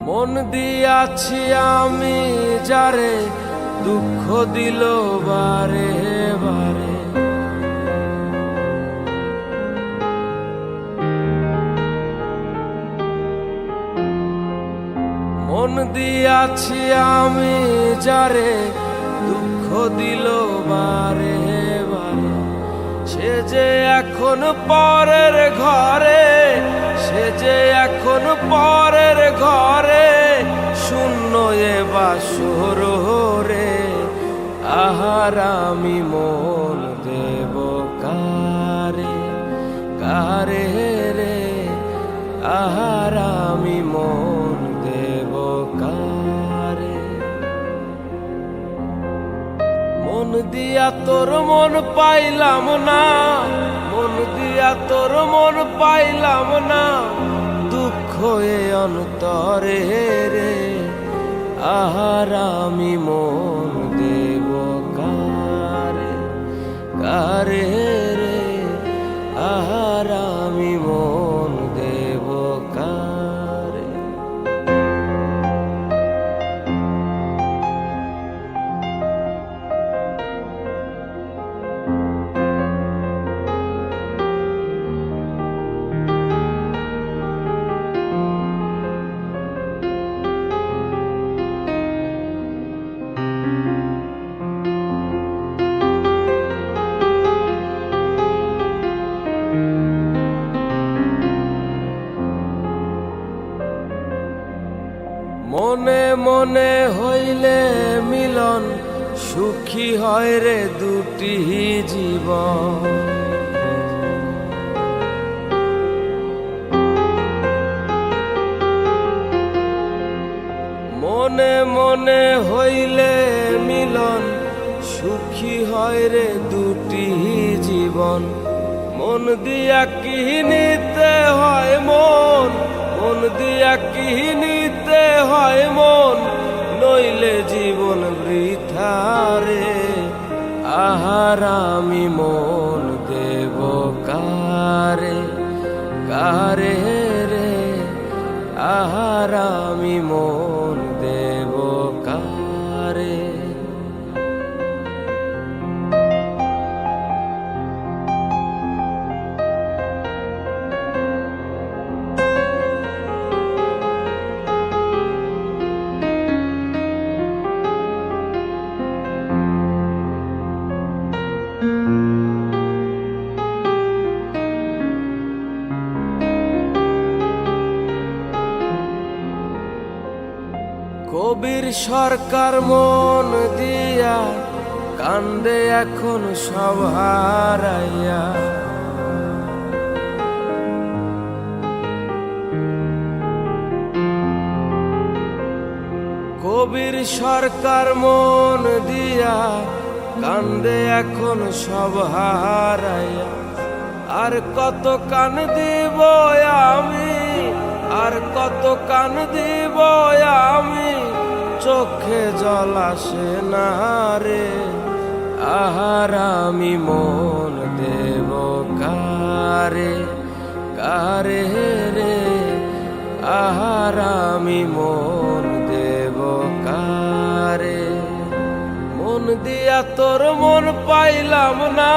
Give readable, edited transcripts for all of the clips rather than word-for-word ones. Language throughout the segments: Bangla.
মন দিয়াছি আমি যারে দুঃখ দিল বারে বারে, মন দিয়াছি আমি যারে দুঃখ দিল বারে বারে। সে যে এখন পরের ঘরে, সে যে এখন পরের ঘরে, শূন্য এ বাসর রে। আহার আমি মন দেব কারে, কারে রে। আহার আমি মন দেব কারে। মন দিয়া তোর মন পাইলাম না, মন দিয়া তোর মন পাইলাম না, দুঃখ এ অন্তরে রে। আহার আমি মন দেব কারে, কারে রে। আহার আমি মন দেব কারে। মনে মনে হইলে মিলন, সুখী হয় রে দুটি জীবন। মনে মনে হইলে মিলন, সুখী হয় রে দুটি জীবন। মন দিয়া কি নিতে হয় মন, মন দিয়া কি নিতে হয় মন, নইলে জীবন বৃথা রে। আহার আমি মন দেব কারে, কারে রে। আহার আমি মন দেব কারে। কবির সরকার মন দিয়া কান্দে এখন সব হারাইয়া। কবির সরকার মন দিয়া কান্দে এখন সব হারাইয়া। আর কত কান দিব আমি, আর কত কান দিব আমি, চোখে জল আসে না রে। আহার আমি মন দেব কারে, কারে রে। আহার আমি মন দেব কারে। মন দিয়া তোর মন পাইলাম না,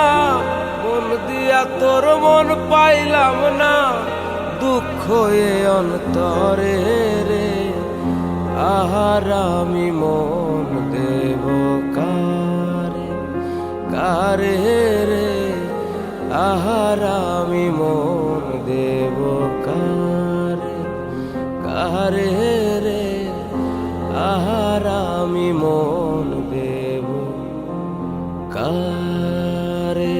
মন দিয়া তোর মন পাইলাম না, দুঃখ এ অন্তরে রে। আহার আমি মন দেব কারে, কারে রে। আহার আমি মন দেব কারে, কারে রে। আহার আমি মন দেব কারে।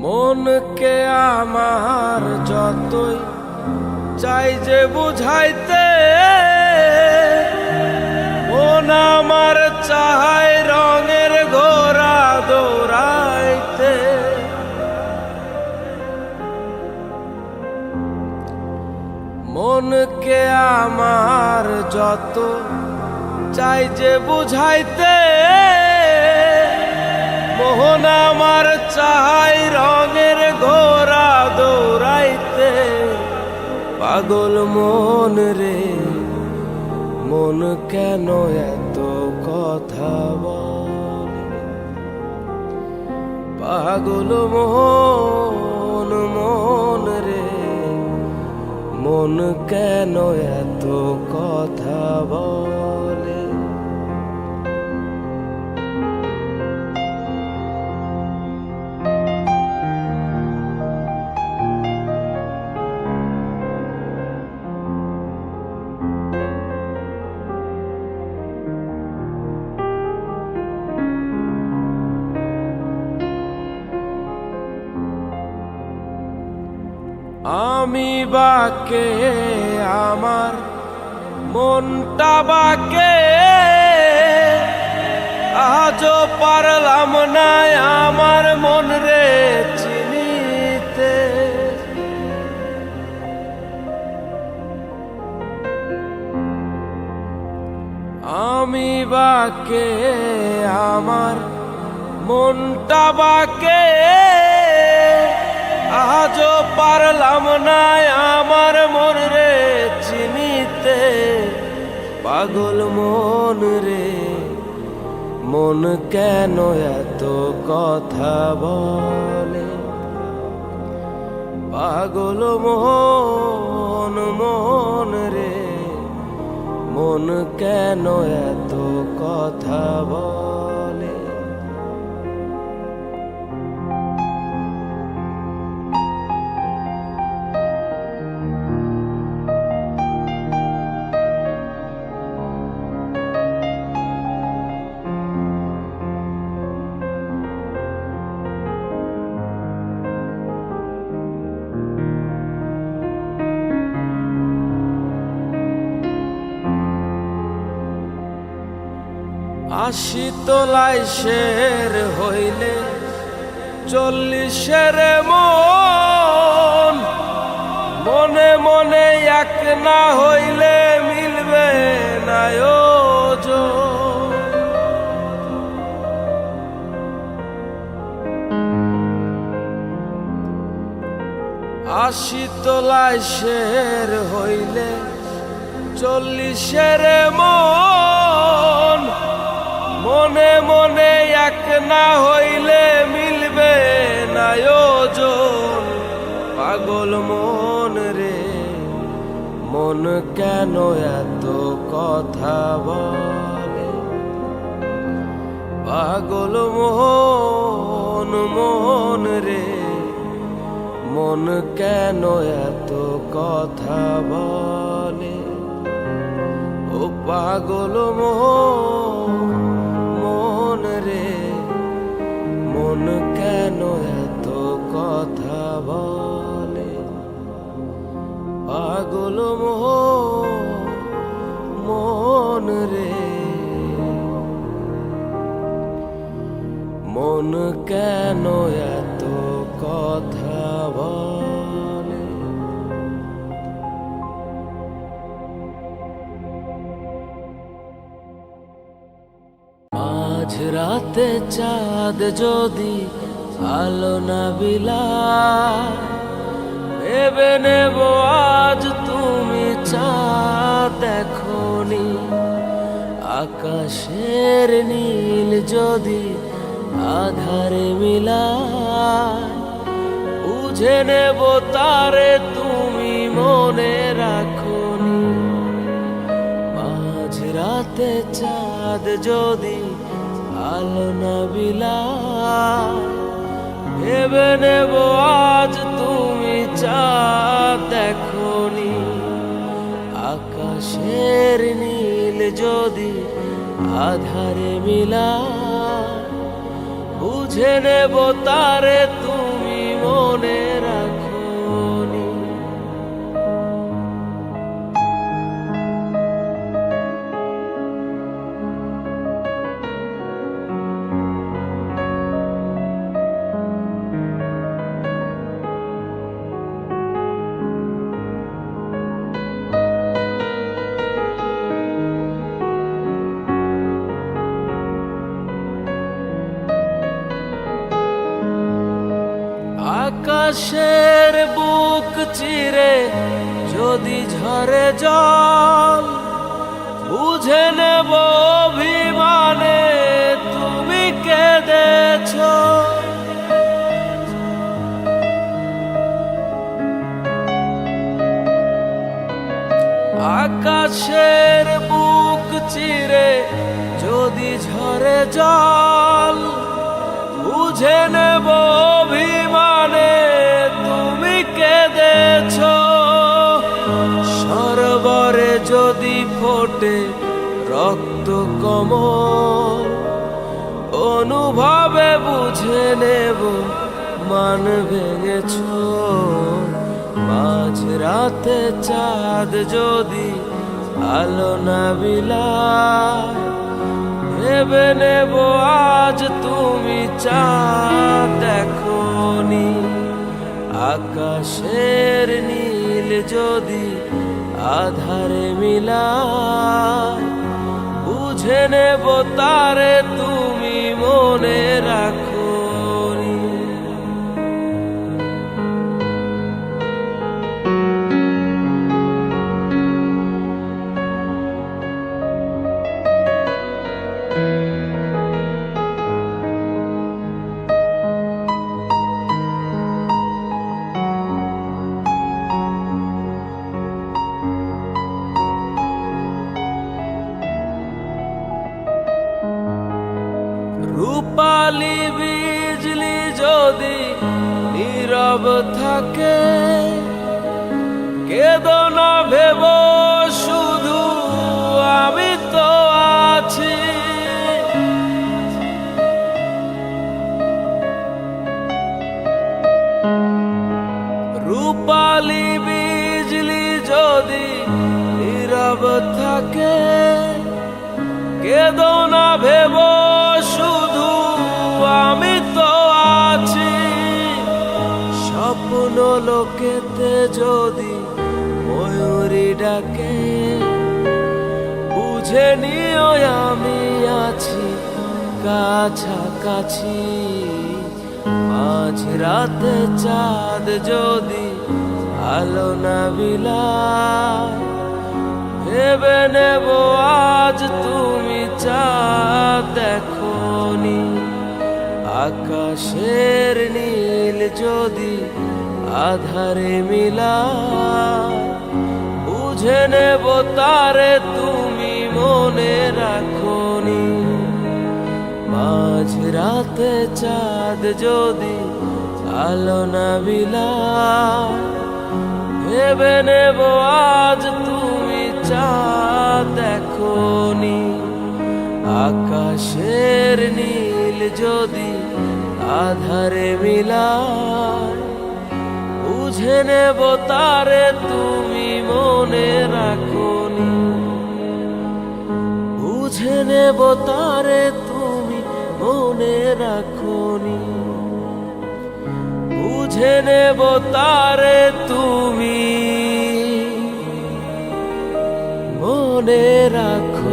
মনকে আমার যতই চাই যে বুঝাইতে, মন আমার চাহাই রঙের ঘোড়া দৌড়াইতে। মনকে আমার যত চাই যে বুঝাইতে, মোহন আমার চাই পাগল মন রে, মন কেন এত কথা বলে? পাগল মন, মন রে, মন কেন এত কথা বলে? আমি বাকে, আমার মনটা বাকে, আজও পারলাম না আমার মন রে চিনিতে। আমি বাকে, আমার মনটা বাকে, আজও পারলাম না আমার মন রে চিনিতে। পাগল মন রে, মন কেন এত কথা বলে? পাগল মন, মন রে, মন কেন এত কথা বলে? আশি তোলাই শের হইলে 40-এর মন, মনে মনে এক না হইলে মিলবে না ওজন। আশি তোলাই শের হইলে 40-এর মন, মনে মনে এক না হইলে মিলবে না ওজন। পাগল মন রে, মন কেন এত কথা বলে? পাগল মন, মন রে, মন কেন এত কথা বলে? ও পাগল মন রে, মন কেন এত কথা বলে? পাগল মন রে, মন কেন এত কথা বলে? আজ রাতে চাঁদ যদি আলো না বিলায়, ভেবে নেব আজ তুমি চাঁদ দেখোনি। আকাশের নীল যদি আধারে মিলায়, বুঝে নেব তারে তুমি মনে রাখোনি। মাঝ রাতে চাঁদ যদি আলো না বিলায়, ভেবে নেব আজ তুমি চাঁদ দেখোনি। আকাশের নীল যদি আধারে মিলায়, বুঝে নেব তারে তুমি মনে রাখোনি। আকাশের বুক চিরে যদি ঝরে জল বুঝে নেব অভিমানে তুমি কেঁদেছ। আকাশের বুক চিরে যদি ঝরে জল বুঝে নেব অভিমানে তুমি কেঁদেছ। সরোবরে যদি ফোটে রক্ত কমল অনুভবে বুঝে নেব মান ভেঙেছ। মাঝ রাতে চাঁদ যদি আলো না বিলায় ভেবে নেব আজ তুমি চাঁদ দেখোনি। আকাশের নীল যদি আধারে মিলায় বুঝে নেব তারে তুমি মনে রাখোনি। রূপালি বিজলি যদি নীরব থাকে কেঁদো না ভেব শুধু আমি তো আছি। রূপালি বিজলি যদি নীরব থাকে কেঁদো না ভেব শুধু আমি তো আছি। স্বপ্ন লোকেতে যদি ময়ূরী ডাকে বুঝে নিও আমি আছি কাছাকাছি। মাঝ রাতে চাঁদ যদি আলো না বিলায় ভেবে নেব আজ তুমি চাঁদ দেখোনি। আকাশের নীল যদি আধারে মিলায় বুঝে নেব তারে তুমি মনে রাখোনি। মাঝ রাতে চাঁদ যদি আলো না বিলায় ভেবে নেব আজ তুমি চাঁদ দেখোনি। আকাশের নীল যদি আধারে মিলায় বুঝে নেব তারে তুমি মনে রাখোনি। বুঝে নেব তারে তুমি মনে রাখোনি। বুঝে নেব তারে তুমি মনে রাখো।